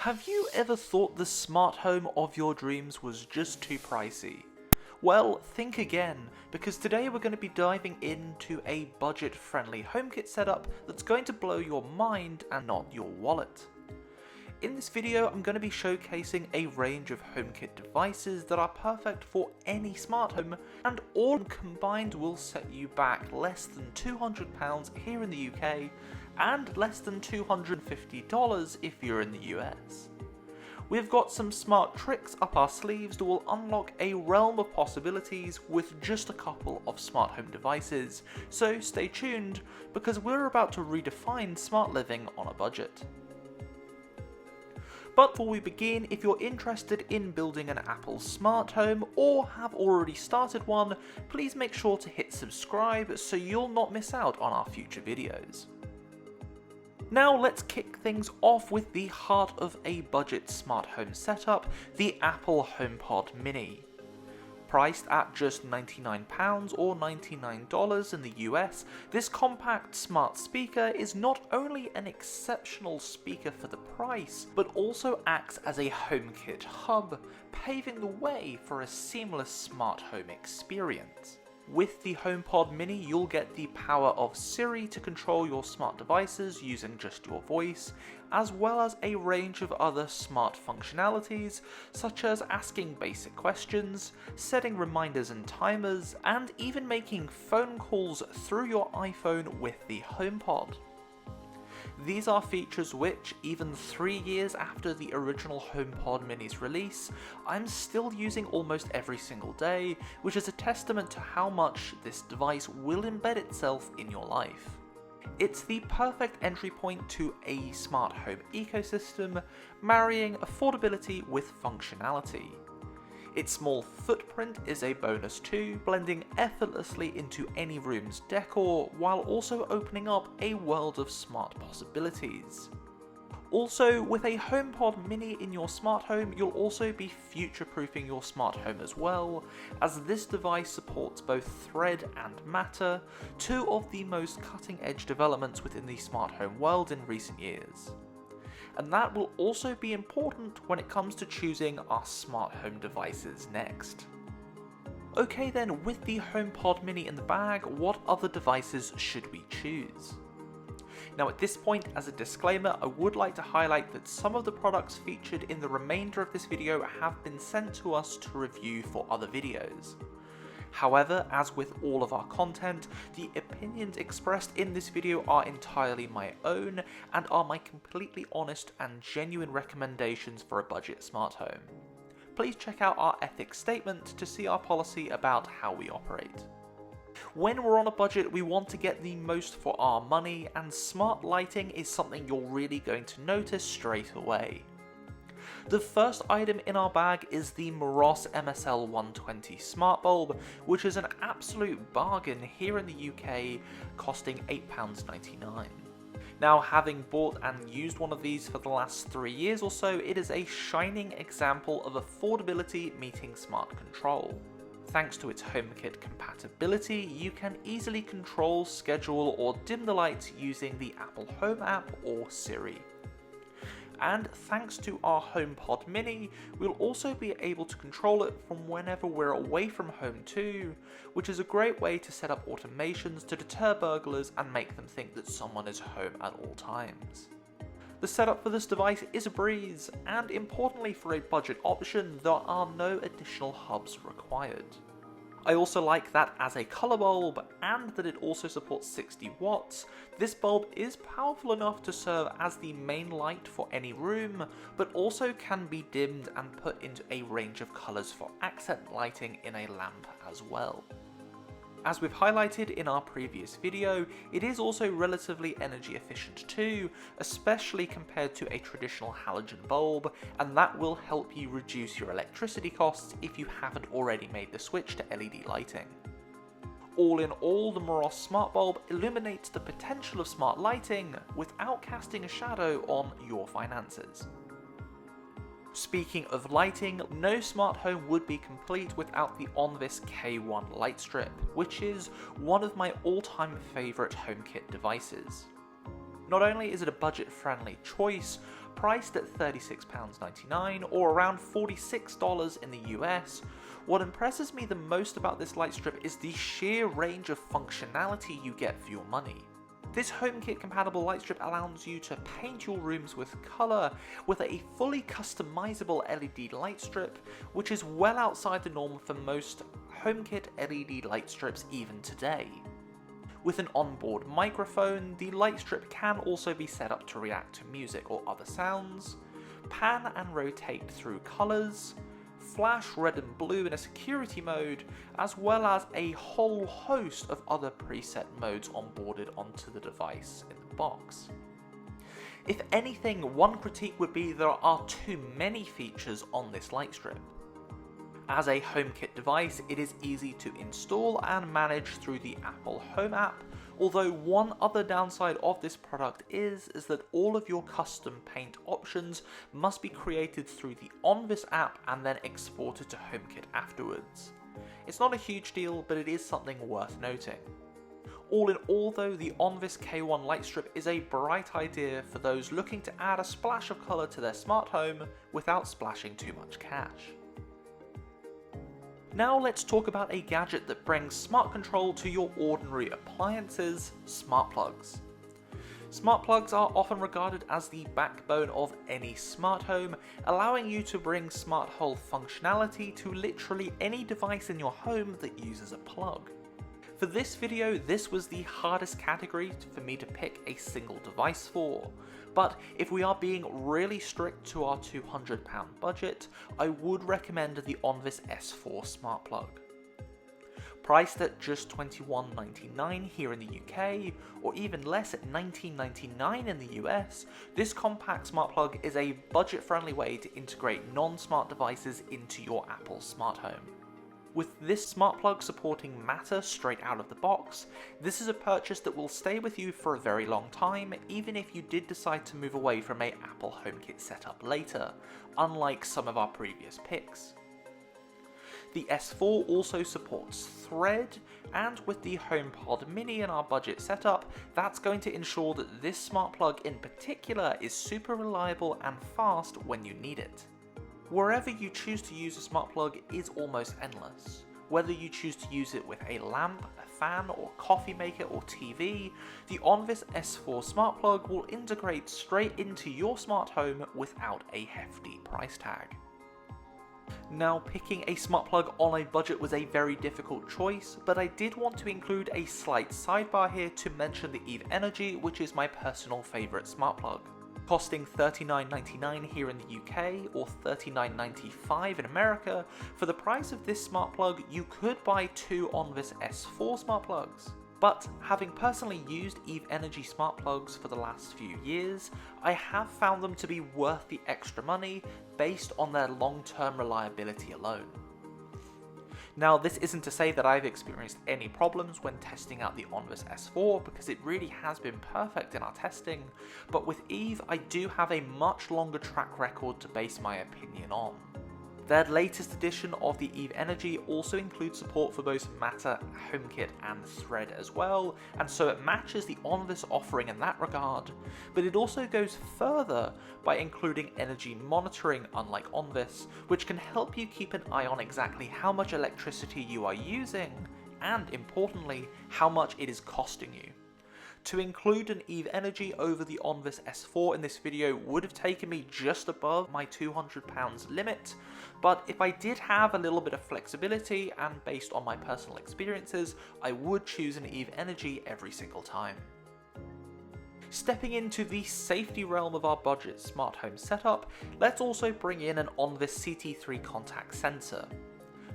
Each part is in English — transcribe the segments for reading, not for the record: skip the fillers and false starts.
Have you ever thought the smart home of your dreams was just too pricey? Well, think again, because today we're going to be diving into a budget-friendly HomeKit setup that's going to blow your mind and not your wallet. In this video, I'm going to be showcasing a range of HomeKit devices that are perfect for any smart home, and all combined will set you back less than £200 here in the UK, and less than $250 if you're in the US. We've got some smart tricks up our sleeves that will unlock a realm of possibilities with just a couple of smart home devices, so stay tuned because we're about to redefine smart living on a budget. But before we begin, if you're interested in building an Apple smart home or have already started one, please make sure to hit subscribe so you'll not miss out on our future videos. Now let's kick things off with the heart of a budget smart home setup, the Apple HomePod Mini. Priced at just £99 or $99 in the US, this compact smart speaker is not only an exceptional speaker for the price, but also acts as a HomeKit Hub, paving the way for a seamless smart home experience. With the HomePod Mini, you'll get the power of Siri to control your smart devices using just your voice, as well as a range of other smart functionalities, such as asking basic questions, setting reminders and timers, and even making phone calls through your iPhone with the HomePod. These are features which, even 3 years after the original HomePod Mini's release, I'm still using almost every single day, which is a testament to how much this device will embed itself in your life. It's the perfect entry point to a smart home ecosystem, marrying affordability with functionality. Its small footprint is a bonus too, blending effortlessly into any room's decor while also opening up a world of smart possibilities. Also, with a HomePod Mini in your smart home, you'll also be future-proofing your smart home as well, as this device supports both Thread and Matter, two of the most cutting-edge developments within the smart home world in recent years. And that will also be important when it comes to choosing our smart home devices next. Okay then, with the HomePod Mini in the bag, what other devices should we choose? Now at this point, as a disclaimer, I would like to highlight that some of the products featured in the remainder of this video have been sent to us to review for other videos. However, as with all of our content, the opinions expressed in this video are entirely my own and are my completely honest and genuine recommendations for a budget smart home. Please check out our ethics statement to see our policy about how we operate. When we're on a budget, we want to get the most for our money, and smart lighting is something you're really going to notice straight away. The first item in our bag is the Meross MSL 120 smart bulb, which is an absolute bargain here in the UK, costing £8.99. Now, having bought and used one of these for the last 3 years or so, it is a shining example of affordability meeting smart control. Thanks to its HomeKit compatibility, you can easily control, schedule, or dim the lights using the Apple Home app or Siri. And thanks to our HomePod Mini, we'll also be able to control it from whenever we're away from home too, which is a great way to set up automations to deter burglars and make them think that someone is home at all times. The setup for this device is a breeze, and importantly for a budget option, there are no additional hubs required. I also like that as a colour bulb, and that it also supports 60 watts, this bulb is powerful enough to serve as the main light for any room, but also can be dimmed and put into a range of colours for accent lighting in a lamp as well. As we've highlighted in our previous video, it is also relatively energy efficient too, especially compared to a traditional halogen bulb, and that will help you reduce your electricity costs if you haven't already made the switch to LED lighting. All in all, the Meross smart bulb illuminates the potential of smart lighting without casting a shadow on your finances. Speaking of lighting, no smart home would be complete without the Onvis K1 Lightstrip, which is one of my all-time favourite HomeKit devices. Not only is it a budget-friendly choice, priced at £36.99 or around $46 in the US, what impresses me the most about this Lightstrip is the sheer range of functionality you get for your money. This HomeKit-compatible Lightstrip allows you to paint your rooms with colour with a fully customizable LED light strip, which is well outside the norm for most HomeKit LED light strips even today. With an onboard microphone, the light strip can also be set up to react to music or other sounds, pan and rotate through colours, flash red and blue in a security mode, as well as a whole host of other preset modes onboarded onto the device in the box. If anything, one critique would be there are too many features on this light strip. As a HomeKit device, it is easy to install and manage through the Apple Home app, although one other downside of this product is that all of your custom paint options must be created through the Onvis app and then exported to HomeKit afterwards. It's not a huge deal, but it is something worth noting. All in all though, the Onvis K1 Lightstrip is a bright idea for those looking to add a splash of colour to their smart home without splashing too much cash. Now let's talk about a gadget that brings smart control to your ordinary appliances, smart plugs. Smart plugs are often regarded as the backbone of any smart home, allowing you to bring smart home functionality to literally any device in your home that uses a plug. For this video, this was the hardest category for me to pick a single device for, but if we are being really strict to our £200 budget, I would recommend the Onvis S4 smart plug. Priced at just $21.99 here in the UK, or even less at $19.99 in the US, this compact smart plug is a budget-friendly way to integrate non-smart devices into your Apple smart home. With this smart plug supporting Matter straight out of the box, this is a purchase that will stay with you for a very long time, even if you did decide to move away from an Apple HomeKit setup later, unlike some of our previous picks. The S4 also supports Thread, and with the HomePod Mini in our budget setup, that's going to ensure that this smart plug in particular is super reliable and fast when you need it. Wherever you choose to use a smart plug is almost endless. Whether you choose to use it with a lamp, a fan, or coffee maker or TV, the Onvis S4 smart plug will integrate straight into your smart home without a hefty price tag. Now, picking a smart plug on a budget was a very difficult choice, but I did want to include a slight sidebar here to mention the Eve Energy, which is my personal favourite smart plug. Costing $39.99 here in the UK or $39.95 in America, for the price of this smart plug you could buy two Onvis S4 smart plugs. But having personally used Eve Energy smart plugs for the last few years, I have found them to be worth the extra money based on their long-term reliability alone. Now, this isn't to say that I've experienced any problems when testing out the Onvis S4, because it really has been perfect in our testing, but with Eve I do have a much longer track record to base my opinion on. Their latest edition of the Eve Energy also includes support for both Matter, HomeKit and Thread as well, and so it matches the Onvis offering in that regard, but it also goes further by including energy monitoring unlike Onvis, which can help you keep an eye on exactly how much electricity you are using, and importantly, how much it is costing you. To include an Eve Energy over the Onvis S4 in this video would have taken me just above my £200 limit, but if I did have a little bit of flexibility and based on my personal experiences, I would choose an Eve Energy every single time. Stepping into the safety realm of our budget smart home setup, let's also bring in an Onvis CT3 contact sensor.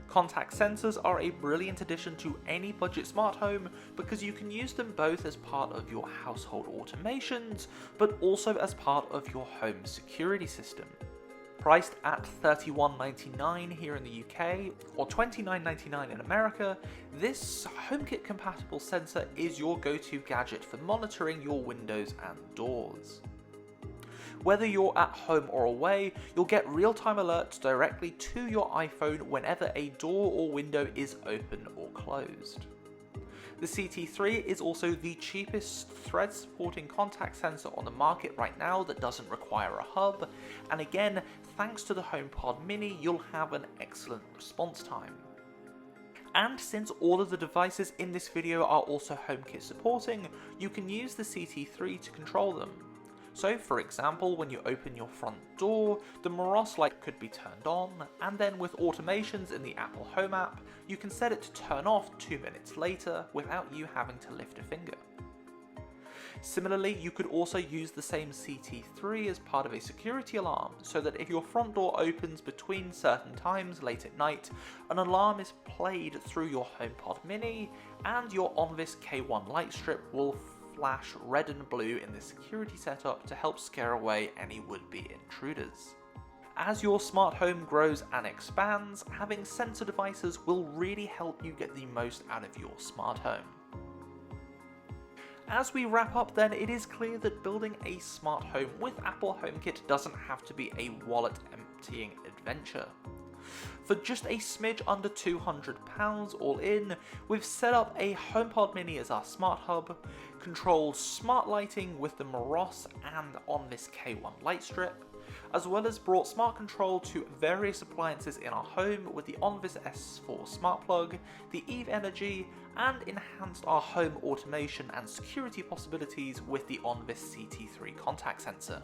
Contact sensors are a brilliant addition to any budget smart home because you can use them both as part of your household automations, but also as part of your home security system. Priced at $31.99 here in the UK or $29.99 in America, this HomeKit compatible sensor is your go-to gadget for monitoring your windows and doors. Whether you're at home or away, you'll get real-time alerts directly to your iPhone whenever a door or window is open or closed. The CT3 is also the cheapest thread-supporting contact sensor on the market right now that doesn't require a hub, and again, thanks to the HomePod Mini, you'll have an excellent response time. And since all of the devices in this video are also HomeKit supporting, you can use the CT3 to control them. So for example, when you open your front door, the Meross light could be turned on, and then with automations in the Apple Home app, you can set it to turn off 2 minutes later without you having to lift a finger. Similarly, you could also use the same CT3 as part of a security alarm, so that if your front door opens between certain times late at night, an alarm is played through your HomePod Mini, and your Onvis K1 Lightstrip will flash red and blue in the security setup to help scare away any would-be intruders. As your smart home grows and expands, having sensor devices will really help you get the most out of your smart home. As we wrap up then, it is clear that building a smart home with Apple HomeKit doesn't have to be a wallet-emptying adventure. For just a smidge under £200 all in, we've set up a HomePod Mini as our smart hub, controlled smart lighting with the Meross and Onvis K1 Lightstrip, as well as brought smart control to various appliances in our home with the Onvis S4 smart plug, the Eve Energy, and enhanced our home automation and security possibilities with the Onvis CT3 contact sensor.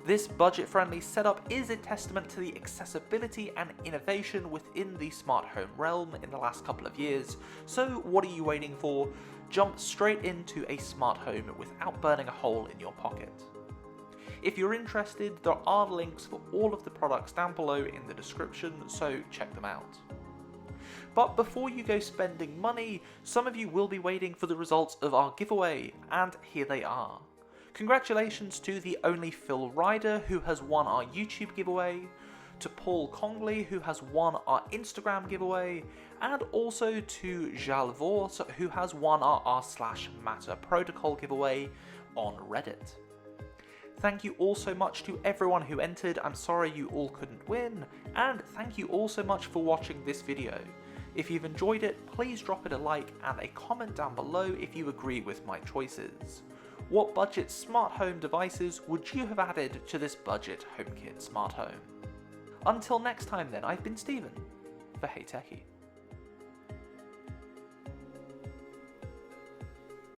This budget-friendly setup is a testament to the accessibility and innovation within the smart home realm in the last couple of years, so what are you waiting for? Jump straight into a smart home without burning a hole in your pocket. If you're interested, there are links for all of the products down below in the description, so check them out. But before you go spending money, some of you will be waiting for the results of our giveaway, and here they are. Congratulations to the only Phil Ryder, who has won our YouTube giveaway, to Paul Congley, who has won our Instagram giveaway, and also to Jal Vors, who has won our r/Matter protocol giveaway on Reddit. Thank you all so much to everyone who entered. I'm sorry you all couldn't win, and thank you all so much for watching this video. If you've enjoyed it, please drop it a like and a comment down below if you agree with my choices. What budget smart home devices would you have added to this budget HomeKit smart home? Until next time then, I've been Steven for Hey Techie.